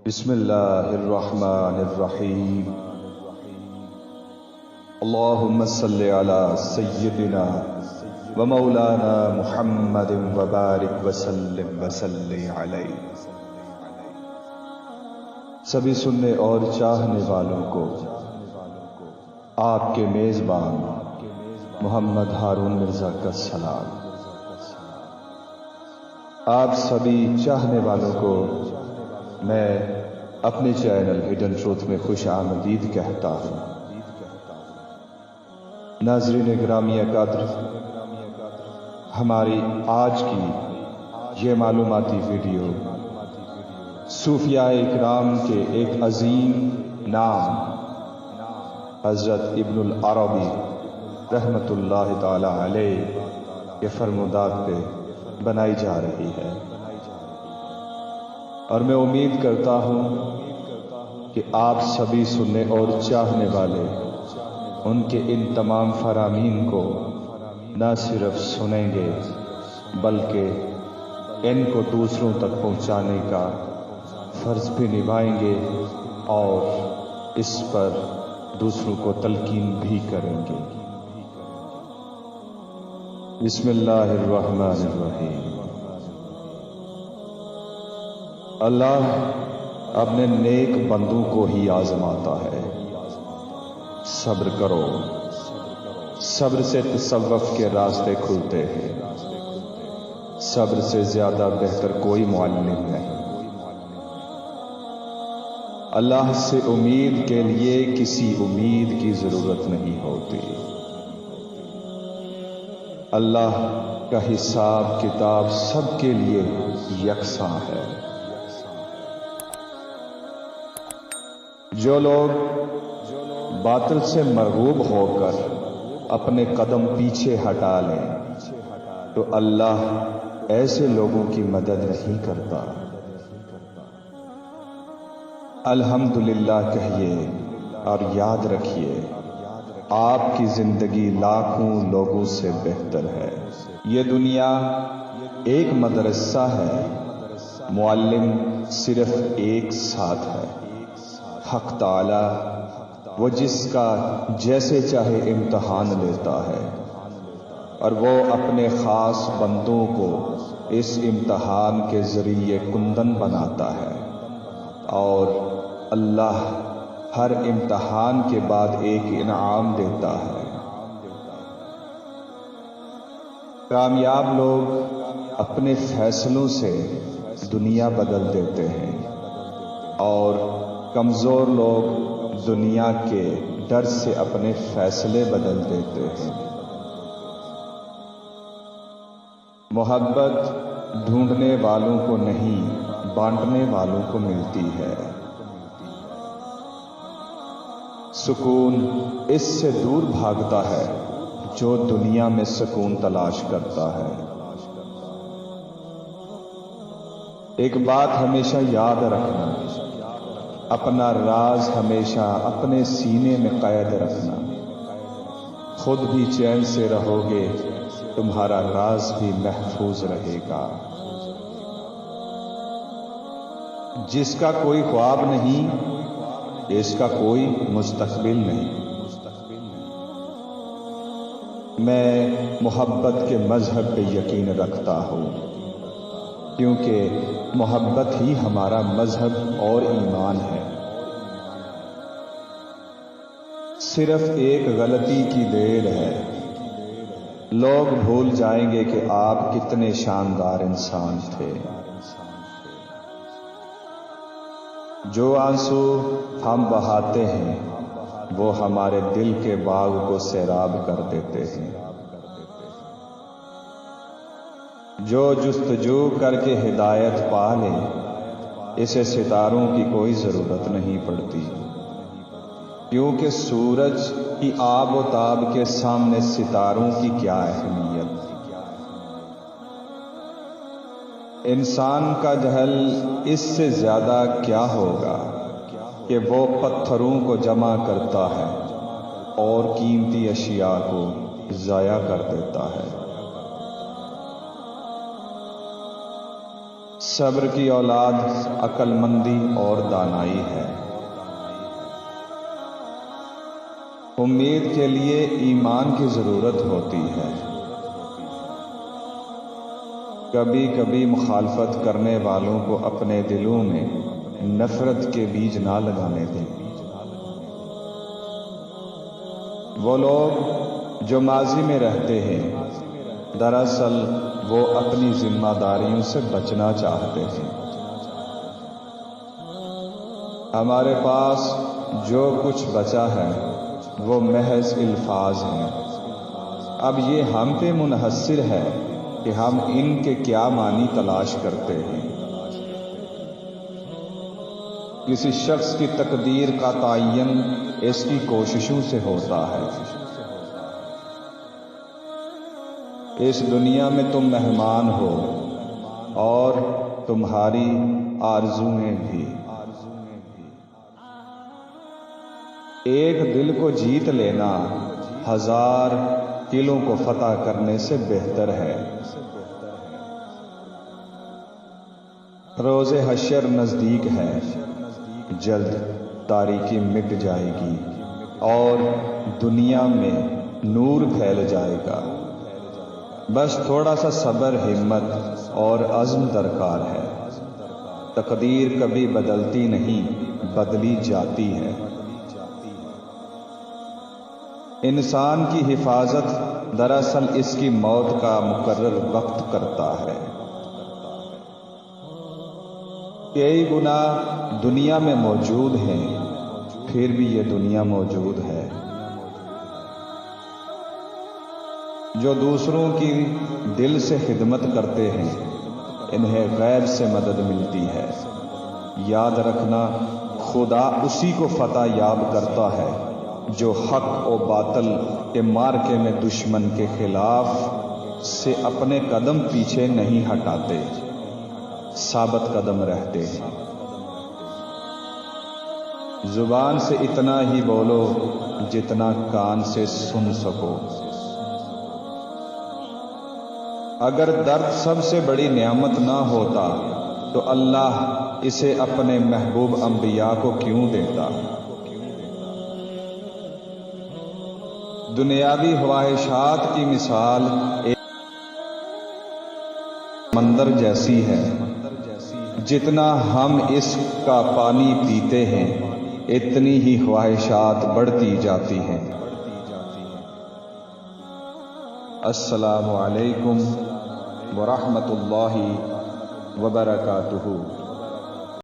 بسم اللہ الرحمن الرحیم اللہم صلی علی سیدنا و مولانا محمد وبارک وسلم علیہ۔ سبھی سننے اور چاہنے والوں کو آپ کے میزبان محمد ہارون مرزا کا سلام۔ آپ سبھی چاہنے والوں کو میں اپنے چینل ہڈن ٹروتھ میں خوش آمدید کہتا ہوں۔ ناظرین گرامی قدر، ہماری آج کی یہ معلوماتی ویڈیو صوفیاء اکرام کے ایک عظیم نام حضرت ابن العربی رحمۃ اللہ تعالی علیہ کے فرمودات پہ بنائی جا رہی ہے، اور میں امید کرتا ہوں کہ آپ سبھی سننے اور چاہنے والے ان کے ان تمام فرامین کو نہ صرف سنیں گے بلکہ ان کو دوسروں تک پہنچانے کا فرض بھی نبھائیں گے اور اس پر دوسروں کو تلقین بھی کریں گے۔ بسم اللہ الرحمن الرحیم۔ اللہ اپنے نیک بندوں کو ہی آزماتا ہے۔ صبر کرو، صبر سے تصوف کے راستے کھلتے ہیں۔ صبر سے زیادہ بہتر کوئی معلم نہیں۔ اللہ سے امید کے لیے کسی امید کی ضرورت نہیں ہوتی۔ اللہ کا حساب کتاب سب کے لیے یکساں ہے۔ جو لوگ باطل سے مرغوب ہو کر اپنے قدم پیچھے ہٹا لیں تو اللہ ایسے لوگوں کی مدد نہیں کرتا۔ الحمدللہ کہیے اور یاد رکھیے، آپ کی زندگی لاکھوں لوگوں سے بہتر ہے۔ یہ دنیا ایک مدرسہ ہے، معلم صرف ایک ساتھ ہے۔ حق تعالی وہ جس کا جیسے چاہے امتحان لیتا ہے، اور وہ اپنے خاص بندوں کو اس امتحان کے ذریعے کندن بناتا ہے، اور اللہ ہر امتحان کے بعد ایک انعام دیتا ہے۔ کامیاب لوگ اپنے فیصلوں سے دنیا بدل دیتے ہیں، اور کمزور لوگ دنیا کے ڈر سے اپنے فیصلے بدل دیتے ہیں۔ محبت ڈھونڈنے والوں کو نہیں، بانٹنے والوں کو ملتی ہے۔ سکون اس سے دور بھاگتا ہے جو دنیا میں سکون تلاش کرتا ہے۔ ایک بات ہمیشہ یاد رکھنا، اپنا راز ہمیشہ اپنے سینے میں قید رکھنا۔ خود بھی چین سے رہو گے، تمہارا راز بھی محفوظ رہے گا۔ جس کا کوئی خواب نہیں، اس کا کوئی مستقبل نہیں۔ میں محبت کے مذہب پہ یقین رکھتا ہوں، کیونکہ محبت ہی ہمارا مذہب اور ایمان ہے۔ صرف ایک غلطی کی دیر ہے، لوگ بھول جائیں گے کہ آپ کتنے شاندار انسان تھے۔ جو آنسو ہم بہاتے ہیں وہ ہمارے دل کے باغ کو سیراب کر دیتے ہیں۔ جو جستجو کر کے ہدایت پا لے، اسے ستاروں کی کوئی ضرورت نہیں پڑتی، کیونکہ سورج کی آب و تاب کے سامنے ستاروں کی کیا اہمیت۔ انسان کا جہل اس سے زیادہ کیا ہوگا کہ وہ پتھروں کو جمع کرتا ہے اور قیمتی اشیاء کو ضائع کر دیتا ہے۔ صبر کی اولاد عقل مندی اور دانائی ہے۔ امید کے لیے ایمان کی ضرورت ہوتی ہے۔ کبھی کبھی مخالفت کرنے والوں کو اپنے دلوں میں نفرت کے بیج نہ لگانے دیں۔ وہ لوگ جو ماضی میں رہتے ہیں، دراصل وہ اپنی ذمہ داریوں سے بچنا چاہتے ہیں۔ ہمارے پاس جو کچھ بچا ہے وہ محض الفاظ ہیں۔ اب یہ ہم پہ منحصر ہے کہ ہم ان کے کیا معنی تلاش کرتے ہیں۔ کسی شخص کی تقدیر کا تعین اس کی کوششوں سے ہوتا ہے۔ اس دنیا میں تم مہمان ہو اور تمہاری آرزوئیں بھی۔ ایک دل کو جیت لینا 1000 قلعوں کو فتح کرنے سے بہتر ہے۔ روز حشر نزدیک ہے، جلد تاریکی مٹ جائے گی اور دنیا میں نور پھیل جائے گا۔ بس تھوڑا سا صبر، ہمت اور عزم درکار ہے۔ تقدیر کبھی بدلتی نہیں، بدلی جاتی ہے۔ انسان کی حفاظت دراصل اس کی موت کا مقرر وقت کرتا ہے۔ کئی گناہ دنیا میں موجود ہیں، پھر بھی یہ دنیا موجود ہے۔ جو دوسروں کی دل سے خدمت کرتے ہیں، انہیں غیب سے مدد ملتی ہے۔ یاد رکھنا، خدا اسی کو فتح یاب کرتا ہے جو حق و باطل کے معرکے میں دشمن کے خلاف سے اپنے قدم پیچھے نہیں ہٹاتے، ثابت قدم رہتے ہیں۔ زبان سے اتنا ہی بولو جتنا کان سے سن سکو۔ اگر درد سب سے بڑی نعمت نہ ہوتا تو اللہ اسے اپنے محبوب انبیاء کو کیوں دیتا؟ دنیاوی خواہشات کی مثال ایک سمندر جیسی ہے۔ جتنا ہم اس کا پانی پیتے ہیں، اتنی ہی خواہشات بڑھتی جاتی ہیں۔ السلام علیکم ورحمۃ اللہ وبرکاتہ۔